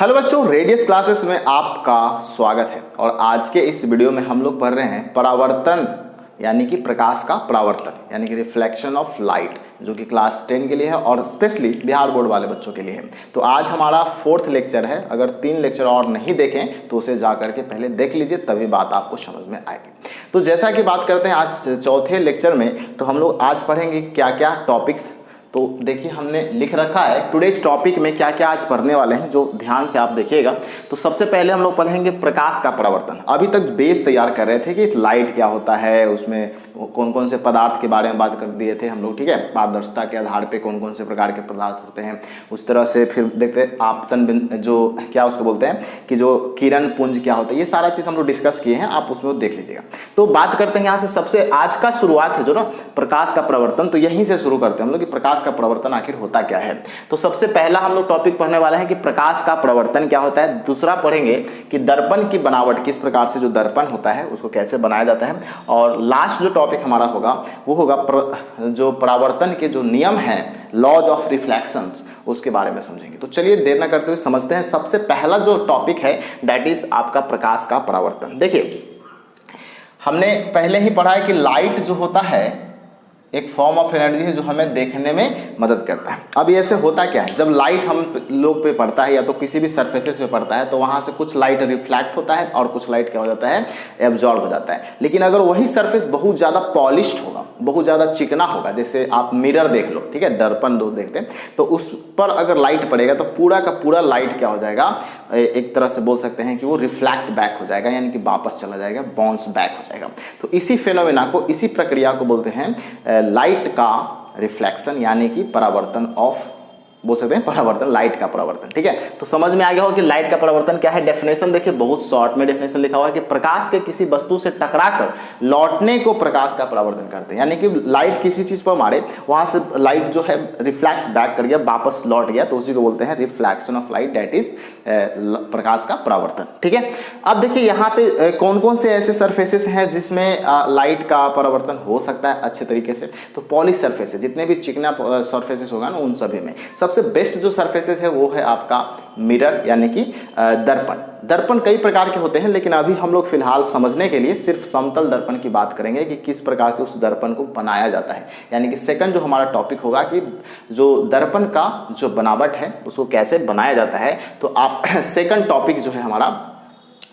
Hello बच्चों, radius classes में आपका स्वागत है। और आज के इस वीडियो में हम लोग पढ़ रहे हैं परावर्तन यानी कि प्रकाश का परावर्तन यानी कि रिफ्लेक्शन ऑफ लाइट, जो कि क्लास 10 के लिए है और स्पेशली बिहार बोर्ड वाले बच्चों के लिए है। तो आज हमारा 4th लेक्चर है। अगर 3 लेक्चर और नहीं देखें तो उसे जा करके पहले देख लीजिए, तभी बात आपको समझ में आएगी। तो जैसा कि बात करते हैं आज चौथे लेक्चर में, तो हम लोग आज पढ़ेंगे क्या क्या टॉपिक्स। तो देखिए हमने लिख रखा है टुडेज टॉपिक में क्या क्या आज पढ़ने वाले हैं, जो ध्यान से आप देखिएगा। तो सबसे पहले हम लोग पढ़ेंगे प्रकाश का परावर्तन। अभी तक बेस तैयार कर रहे थे कि लाइट क्या होता है, उसमें कौन कौन से पदार्थ के बारे में बात कर दिए थे हम लोग, ठीक है। पारदर्शिता के आधार पे कौन कौन से प्रकार के पदार्थ होते हैं, उस तरह से फिर देखते हैं आपतन जो क्या उसको बोलते हैं कि जो किरण पुंज क्या होता है, ये सारा चीज़ हम लोग डिस्कस किए हैं, आप उसमें देख लीजिएगा। तो बात करते हैं यहाँ से सबसे आज का शुरुआत है जो ना प्रकाश का परावर्तन, तो यहीं से शुरू करते हैं हम लोग कि प्रकाश का परावर्तन आखिर होता क्या है। तो सबसे पहला हम लोग टॉपिक पढ़ने वाले हैं कि प्रकाश का परावर्तन क्या होता है। दूसरा पढ़ेंगे कि दर्पण की बनावट, किस प्रकार से जो दर्पण होता है उसको कैसे बनाया जाता है। और लास्ट जो टॉपिक हमारा होगा वो होगा जो परावर्तन के जो नियम हैं, लॉज ऑफ रिफ्लेक्शंस, उसके बारे में समझेंगे। तो चलिए देर न करते हुए समझते हैं। सबसे पहला जो टॉपिक है दैट इज आपका प्रकाश का परावर्तन। देखिए हमने पहले ही पढ़ा है कि लाइट जो होता है एक फॉर्म ऑफ एनर्जी है जो हमें देखने में मदद करता है। अब ऐसे होता क्या है, जब लाइट हम लोग पे पड़ता है या तो किसी भी सरफेसेस पे पड़ता है तो वहाँ से कुछ लाइट रिफ्लेक्ट होता है और कुछ लाइट क्या हो जाता है, एब्जॉर्ब हो जाता है। लेकिन अगर वही सरफेस बहुत ज़्यादा पॉलिश्ड होगा, बहुत ज़्यादा चिकना होगा, जैसे आप मिरर देख लो, ठीक है, दर्पण दो देखते हैं, तो उस पर अगर लाइट पड़ेगा तो पूरा का पूरा लाइट क्या हो जाएगा, एक तरह से बोल सकते हैं कि वो रिफ्लेक्ट बैक हो जाएगा, यानी कि वापस चला जाएगा, बाउंस बैक हो जाएगा। तो इसी फिनोमेना को, इसी प्रक्रिया को बोलते हैं लाइट का रिफ्लेक्शन यानी कि परावर्तन ऑफ, बोल सकते हैं परावर्तन, लाइट का परावर्तन, ठीक है। तो समझ में आ गया हो कि लाइट का परावर्तन क्या है। डेफिनेशन देखिए, बहुत शॉर्ट में डेफिनेशन लिखा हुआ है कि प्रकाश के किसी वस्तु से टकराकर लौटने को प्रकाश का परावर्तन करते हैं। यानी कि लाइट किसी चीज पर मारे, वहां से लाइट जो है रिफ्लेक्ट बैक कर गया, वापस लौट गया, तो उसी को बोलते हैं reflection of light, that is प्रकाश का परावर्तन, ठीक है। अब देखिए यहाँ पे कौन कौन से ऐसे सरफेसेस हैं जिसमें लाइट का परावर्तन हो सकता है अच्छे तरीके से। तो पॉलिश सरफेसेस, जितने भी चिकना सरफेसेस होगा ना, उन सभी में सबसे बेस्ट जो सरफेसेस है वो है आपका मिरर यानी कि दर्पण। दर्पण कई प्रकार के होते हैं, लेकिन अभी हम लोग फिलहाल समझने के लिए सिर्फ समतल दर्पण की बात करेंगे कि किस प्रकार से उस दर्पण को बनाया जाता है। यानी कि सेकंड जो हमारा टॉपिक होगा कि जो दर्पण का जो बनावट है उसको कैसे बनाया जाता है। तो आप सेकंड टॉपिक जो है हमारा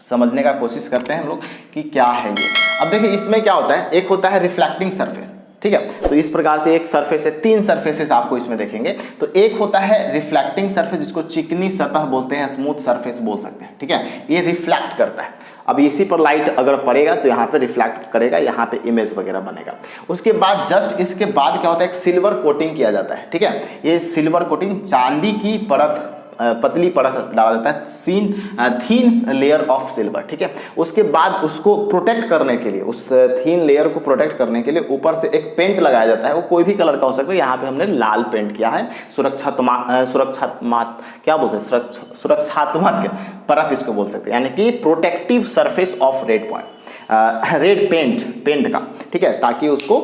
समझने का कोशिश करते हैं हम लोग कि क्या है ये। अब देखिए इसमें क्या होता है, एक होता है रिफ्लेक्टिंग सरफेस, ठीक है। तो इस प्रकार से एक सरफेस है, 3 सरफेसेस आपको इसमें देखेंगे। तो एक होता है रिफ्लेक्टिंग सरफेस, जिसको चिकनी सतह बोलते हैं, स्मूथ सरफेस बोल सकते हैं, ठीक है। ये रिफ्लेक्ट करता है। अब इसी पर लाइट अगर पड़ेगा तो यहाँ पे रिफ्लेक्ट करेगा, यहाँ पे इमेज वगैरह बनेगा। उसके बाद जस्ट इसके बाद क्या होता है, एक सिल्वर कोटिंग किया जाता है, ठीक है। ये सिल्वर कोटिंग चांदी की परत, पतली परत डाला जाता है, थीन लेयर ऑफ सिल्वर, ठीक है। उसके बाद उसको प्रोटेक्ट करने के लिए, उस थीन लेयर को प्रोटेक्ट करने के लिए ऊपर से एक पेंट लगाया जाता है। वो कोई भी कलर का हो सकता है। यहाँ पे हमने लाल पेंट किया है, सुरक्षात्मक परत इसको बोल सकते हैं, यानी कि protective surface of red point, red paint का, ठीक है, ताकि उसको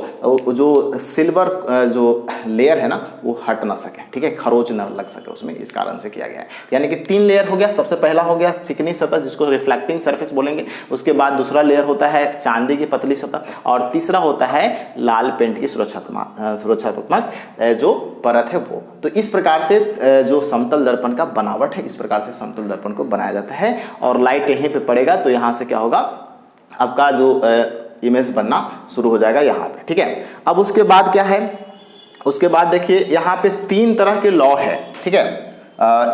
जो सिल्वर जो लेयर है ना वो हट ना सके, ठीक है, खरोच ना लग सके उसमें, इस कारण से किया गया है। यानी कि 3 लेयर हो गया। सबसे पहला हो गया चिकनी सतह, जिसको रिफ्लेक्टिंग सरफेस बोलेंगे। उसके बाद दूसरा लेयर होता है चांदी की पतली सतह, और तीसरा होता है लाल पेंट की सुरक्षात्मक जो परत है वो। तो इस प्रकार से जो समतल दर्पण का बनावट है, इस प्रकार से समतल दर्पण को बनाया जाता है। और लाइट यहीं पे पड़ेगा तो यहाँ से क्या होगा, आपका जो इमेज बनना शुरू हो जाएगा यहाँ पे, ठीक है। अब उसके बाद क्या है, उसके बाद देखिए यहाँ पे 3 तरह के लॉ है, ठीक है।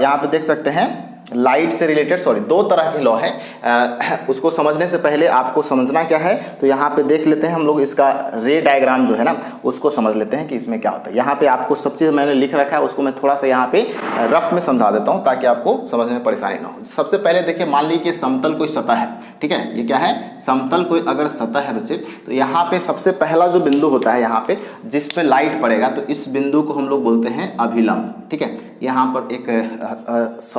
यहाँ पे देख सकते हैं लाइट से रिलेटेड, 2 तरह के लॉ है। उसको समझने से पहले आपको समझना क्या है, तो यहाँ पे देख लेते हैं हम लोग इसका रे डायग्राम जो है ना, उसको समझ लेते हैं कि इसमें क्या होता है। यहाँ पे आपको सब चीज़ मैंने लिख रखा है, उसको मैं थोड़ा सा यहाँ पे रफ में समझा देता हूँ ताकि आपको समझने में परेशानी ना हो। सबसे पहले देखिए, मान लीजिए समतल कोई सतह है, ठीक है। ये क्या है, समतल कोई अगर सतह है बच्चे, तो यहाँ पे सबसे पहला जो बिंदु होता है, यहाँ पे जिस पे लाइट पड़ेगा, तो इस बिंदु को हम लोग बोलते हैं अभिलंब, ठीक है। यहाँ पर एक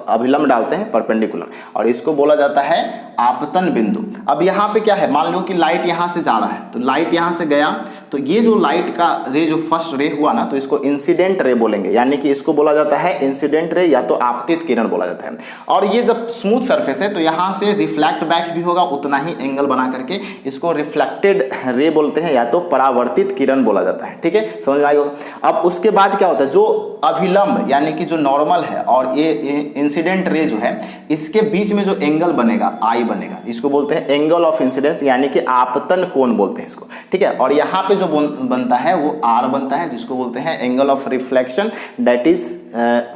अभिलंब डालते हैं परपेंडिकुलर, और इसको बोला जाता है आपतन बिंदु। अब यहाँ पे क्या है, मान लो कि लाइट यहाँ से जा रहा है, तो लाइट यहाँ से गया तो ये जो लाइट का रे जो फर्स्ट रे हुआ ना, तो इसको इंसिडेंट रे बोलेंगे, यानी कि इसको बोला जाता है इंसिडेंट रे या तो आपतित किरण बोला जाता है। और ये जब स्मूथ सरफेस है तो यहाँ से रिफ्लेक्ट बैक भी होगा उतना ही एंगल बना करके, इसको रिफ्लेक्टेड रे बोलते हैं या तो परावर्तित किरण बोला जाता है। ठीक है, समझ में आई होगा। अब उसके बाद क्या होता है, जो अभिलंब यानी कि जो नॉर्मल है और ये इंसिडेंट रे जो है, इसके बीच में जो एंगल बनेगा आई बनेगा, इसको बोलते हैं एंगल ऑफ इंसिडेंस यानी कि आपतन कोण बोलते हैं इसको। ठीक है, और यहाँ पे जो बनता है वो आर बनता है, जिसको बोलते हैं angle of reflection, that is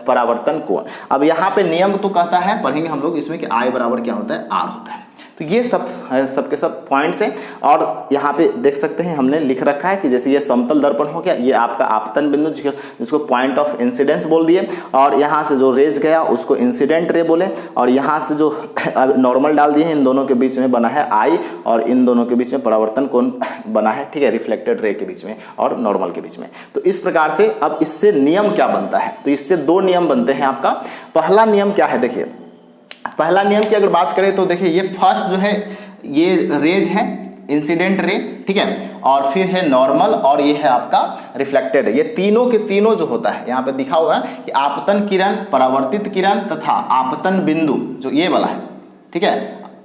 परावर्तन कोण। अब यहाँ पे नियम तो कहता है, पढ़ेंगे हम लोग इसमें कि आई बराबर क्या होता है, आर होता है। तो ये सब के सब पॉइंट्स हैं। और यहाँ पे देख सकते हैं हमने लिख रखा है कि जैसे ये समतल दर्पण हो गया, ये आपका आपतन बिंदु जिसको पॉइंट ऑफ इंसिडेंस बोल दिए, और यहाँ से जो रेज गया उसको इंसिडेंट रे बोले, और यहाँ से जो नॉर्मल डाल दिए हैं, इन दोनों के बीच में बना है आई, और इन दोनों के बीच में परावर्तन कोण बना है। ठीक है, रिफ्लेक्टेड रे के बीच में और नॉर्मल के बीच में। तो इस प्रकार से अब इससे नियम क्या बनता है, तो इससे दो नियम बनते हैं आपका। पहला नियम क्या है, देखिए पहला नियम की अगर बात करें तो देखिए ये फर्स्ट जो है ये रेज है इंसिडेंट रे, ठीक है, और फिर है नॉर्मल, और ये है आपका रिफ्लेक्टेड। ये तीनों के तीनों जो होता है यहाँ पे दिखा होगा कि आपतन किरण, परावर्तित किरण तथा आपतन बिंदु जो ये वाला है, ठीक है,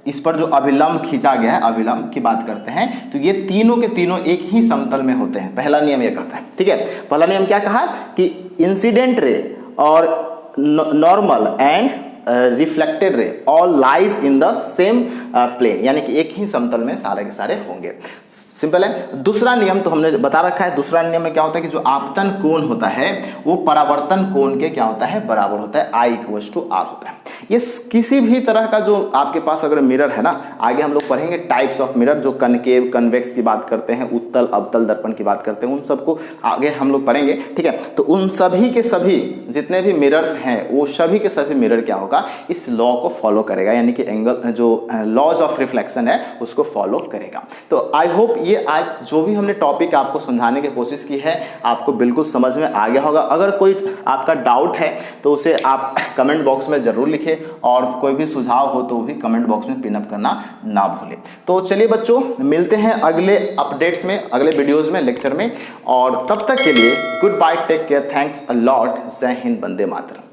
इस पर जो अभिलंब खींचा गया है, अभिलंब की बात करते हैं, तो ये तीनों के तीनों एक ही समतल में होते हैं। पहला नियम ये कहता है। ठीक है, पहला नियम क्या कहा कि इंसिडेंट रे और normal and reflected ray all lies in the same plane, यानी कि एक ही समतल में सारे के सारे होंगे। सिंपल है। दूसरा नियम तो हमने बता रखा है। दूसरा नियम में क्या होता है कि जो आपतन कोण होता है वो परावर्तन कोण के क्या होता है, बराबर होता है, I = R होता है। ये किसी भी तरह का जो आपके पास अगर मिरर है ना, आगे हम लोग पढ़ेंगे टाइप्स ऑफ मिरर, जो कनकेव कन्वेक्स की बात करते हैं, उत्तल अवतल दर्पण की बात करते हैं, उन सबको आगे हम लोग पढ़ेंगे। ठीक है, तो उन सभी के सभी जितने भी मिरर्स हैं वो सभी के सभी मिरर क्या होगा, इस लॉ को फॉलो करेगा, यानी कि एंगल जो लॉज ऑफ रिफ्लेक्शन है उसको फॉलो करेगा। तो आई होप ये आज जो भी हमने टॉपिक आपको समझाने की कोशिश की है आपको बिल्कुल समझ में आ गया होगा। अगर कोई आपका डाउट है तो उसे आप कमेंट बॉक्स में ज़रूर लिखें, और कोई भी सुझाव हो तो भी कमेंट बॉक्स में पिन अप करना ना भूलें। तो चलिए बच्चों, मिलते हैं अगले अपडेट्स में, अगले वीडियोज़ में, लेक्चर में, और तब तक के लिए goodbye, take care, thanks a lot, जय हिंद, वंदे मातरम।